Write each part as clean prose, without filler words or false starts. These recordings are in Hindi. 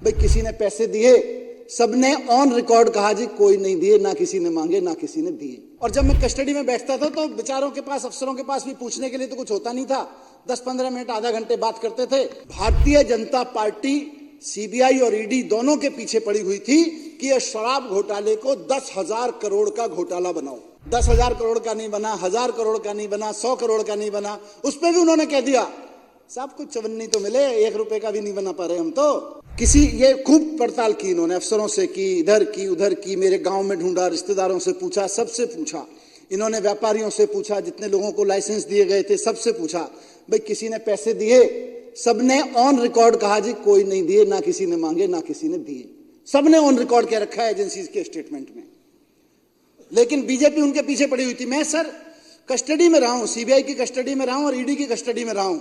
भाई किसी ने पैसे दिए, सबने ऑन रिकॉर्ड कहा जी कोई नहीं दिए, ना किसी ने मांगे ना किसी ने दिए। और जब मैं कस्टडी में बैठता था तो बेचारों के पास, अफसरों के पास भी पूछने के लिए तो कुछ होता नहीं था। 10-15 मिनट, आधा घंटे बात करते थे। भारतीय जनता पार्टी सीबीआई और ईडी दोनों के पीछे पड़ी हुई थी कि यह शराब घोटाले को 10,000 करोड़ का घोटाला बनाओ। 10,000 करोड़ का नहीं बना, 1,000 करोड़ का नहीं बना, 100 करोड़ का नहीं बना। उस पर भी उन्होंने कह दिया साहब कुछ चवन्नी तो मिले, 1 रुपए का भी नहीं बना पा रहे हम तो। किसी, ये खूब पड़ताल की इन्होंने, अफसरों से की, इधर की उधर की, मेरे गांव में ढूंढा, रिश्तेदारों से पूछा, सबसे पूछा। इन्होंने व्यापारियों से पूछा, जितने लोगों को लाइसेंस दिए गए थे सबसे पूछा। भाई किसी ने पैसे दिए, सबने ऑन रिकॉर्ड कहा जी कोई नहीं दिए, ना किसी ने मांगे ना किसी ने दिए। सबने ऑन रिकॉर्ड कह रखा है एजेंसीज के स्टेटमेंट में। लेकिन बीजेपी उनके पीछे पड़ी हुई थी। मैं सर कस्टडी में रहा हूं, सीबीआई की कस्टडी में रहा हूं और ईडी की कस्टडी में रहा हूं।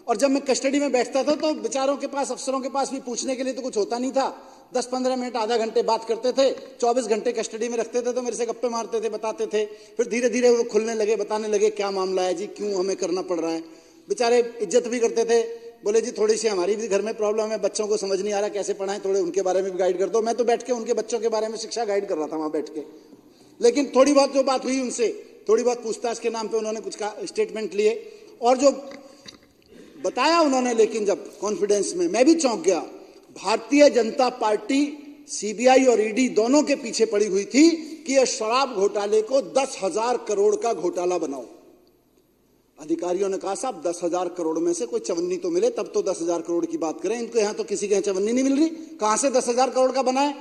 और जब मैं कस्टडी में बैठता था तो बेचारों के पास, अफसरों के पास भी पूछने के लिए तो कुछ होता नहीं था। 10-15 मिनट, आधा घंटे बात करते थे। 24 घंटे कस्टडी में रखते थे तो मेरे से गप्पे मारते थे, बताते थे। फिर धीरे धीरे वो खुलने लगे, बताने लगे क्या मामला है जी, क्यों हमें करना पड़ रहा है। बेचारे इज्जत भी करते थे, बोले जी थोड़ी सी हमारी भी घर में प्रॉब्लम है, बच्चों को समझ नहीं आ रहा कैसे पढ़ाएं, थोड़े उनके बारे में भी गाइड कर दो। मैं तो बैठ के उनके बच्चों के बारे में शिक्षा गाइड कर रहा था वहां बैठ के। लेकिन थोड़ी बहुत जो बात हुई उनसे, थोड़ी बहुत पूछताछ के नाम पे उन्होंने कुछ स्टेटमेंट लिए और जो बताया उन्होंने, लेकिन जब कॉन्फिडेंस में, मैं भी चौंक गया। भारतीय जनता पार्टी सीबीआई और ईडी दोनों के पीछे पड़ी हुई थी कि यह शराब घोटाले को 10,000 करोड़ का घोटाला बनाओ। अधिकारियों ने कहा साहब 10,000 करोड़ में से कोई चवन्नी तो मिले, तब तो 10,000 करोड़ की बात करें। इनको यहां तो किसी के यहां चवन्नी नहीं मिल रही, कहां से 10,000 करोड़ का बना है।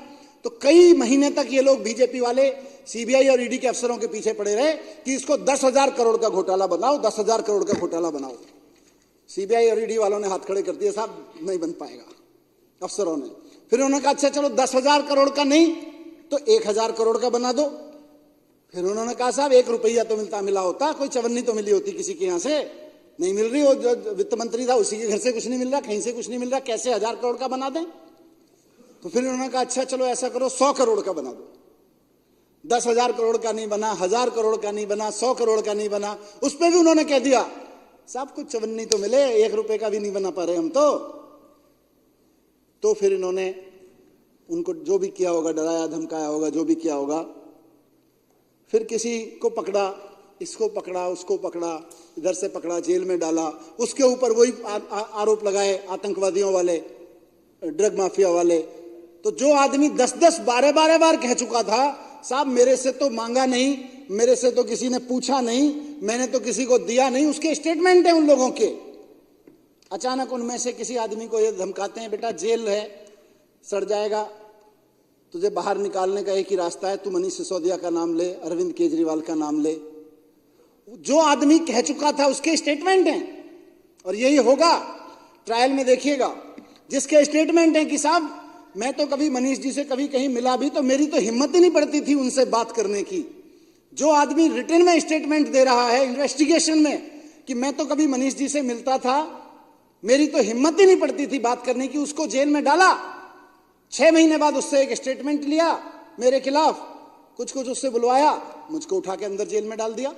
तो कई महीने तक ये लोग, बीजेपी वाले, सीबीआई और ईडी के अफसरों के पीछे पड़े रहे कि इसको 10,000 करोड़ का घोटाला बनाओ, 10,000 करोड़ का घोटाला बनाओ। सीबीआई और ईडी वालों ने हाथ खड़े कर दिए, साहब नहीं बन पाएगा, अफसरों ने। फिर उन्होंने कहा अच्छा चलो 10,000 करोड़ का नहीं तो 1,000 करोड़ का बना दो। फिर उन्होंने कहा साहब 1 रुपया तो मिला होता, कोई चवन्नी तो मिली होती किसी के यहां से, नहीं मिल रही। वो जो वित्त मंत्री था उसी के घर से कुछ नहीं मिल रहा, कहीं से कुछ नहीं मिल रहा, कैसे 1,000 करोड़ का बना दें। तो फिर उन्होंने कहा अच्छा चलो ऐसा करो 100 करोड़ का बना दो। 10,000 करोड़ का नहीं बना, 1,000 करोड़ का नहीं बना, 100 करोड़ का नहीं बना। उस पर भी उन्होंने कह दिया साहब कुछ चवन्नी तो मिले, 1 रुपए का भी नहीं बना पा रहे हम तो फिर इन्होंने उनको जो भी किया होगा, डराया धमकाया होगा, जो भी किया होगा। फिर किसी को पकड़ा, इसको पकड़ा, उसको पकड़ा, इधर से पकड़ा, जेल में डाला। उसके ऊपर वही आरोप लगाए आतंकवादियों वाले, ड्रग माफिया वाले। तो जो आदमी 10-10, 12-12 बार कह चुका था साहब मेरे से तो मांगा नहीं, मेरे से तो किसी ने पूछा नहीं, मैंने तो किसी को दिया नहीं, उसके स्टेटमेंट है उन लोगों के। अचानक उनमें से किसी आदमी को ये धमकाते हैं बेटा जेल है, सड़ जाएगा, तुझे बाहर निकालने का एक ही रास्ता है, तू मनीष सिसोदिया का नाम ले, अरविंद केजरीवाल का नाम ले। जो आदमी कह चुका था उसके स्टेटमेंट हैं और यही होगा ट्रायल में, देखिएगा। जिसके स्टेटमेंट हैं कि साहब मैं तो कभी मनीष जी से कभी कहीं मिला भी तो मेरी तो हिम्मत ही नहीं पड़ती थी उनसे बात करने की। जो आदमी रिटन में स्टेटमेंट दे रहा है इन्वेस्टिगेशन में कि मैं तो कभी मनीष जी से मिलता था, मेरी तो हिम्मत ही नहीं पड़ती थी बात करने की, उसको जेल में डाला। 6 महीने बाद उससे एक स्टेटमेंट लिया मेरे खिलाफ, कुछ उससे बुलवाया, मुझको उठा के अंदर जेल में डाल दिया।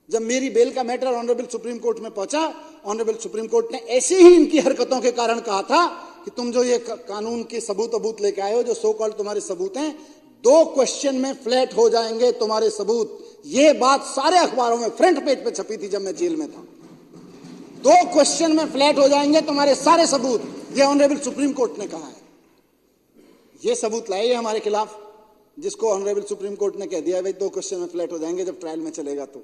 जब मेरी बेल का मैटर ऑनरेबल सुप्रीम कोर्ट में पहुंचा, ऑनरेबल सुप्रीम कोर्ट ने ऐसे ही इनकी हरकतों के कारण कहा था कि तुम जो ये कानून के सबूत लेके आए हो, जो सो कॉल्ड तुम्हारे सबूत हैं, 2 क्वेश्चन में फ्लैट हो जाएंगे तुम्हारे सबूत। ये बात सारे अखबारों में फ्रंट पेज पे छपी थी जब मैं जेल में था। 2 क्वेश्चन में फ्लैट हो जाएंगे तुम्हारे सारे सबूत, ये ऑनरेबल सुप्रीम कोर्ट ने कहा है। ये सबूत लाए हमारे खिलाफ, जिसको ऑनरेबल सुप्रीम कोर्ट ने कह दिया भाई 2 क्वेश्चन में फ्लैट हो जाएंगे जब ट्रायल में चलेगा तो।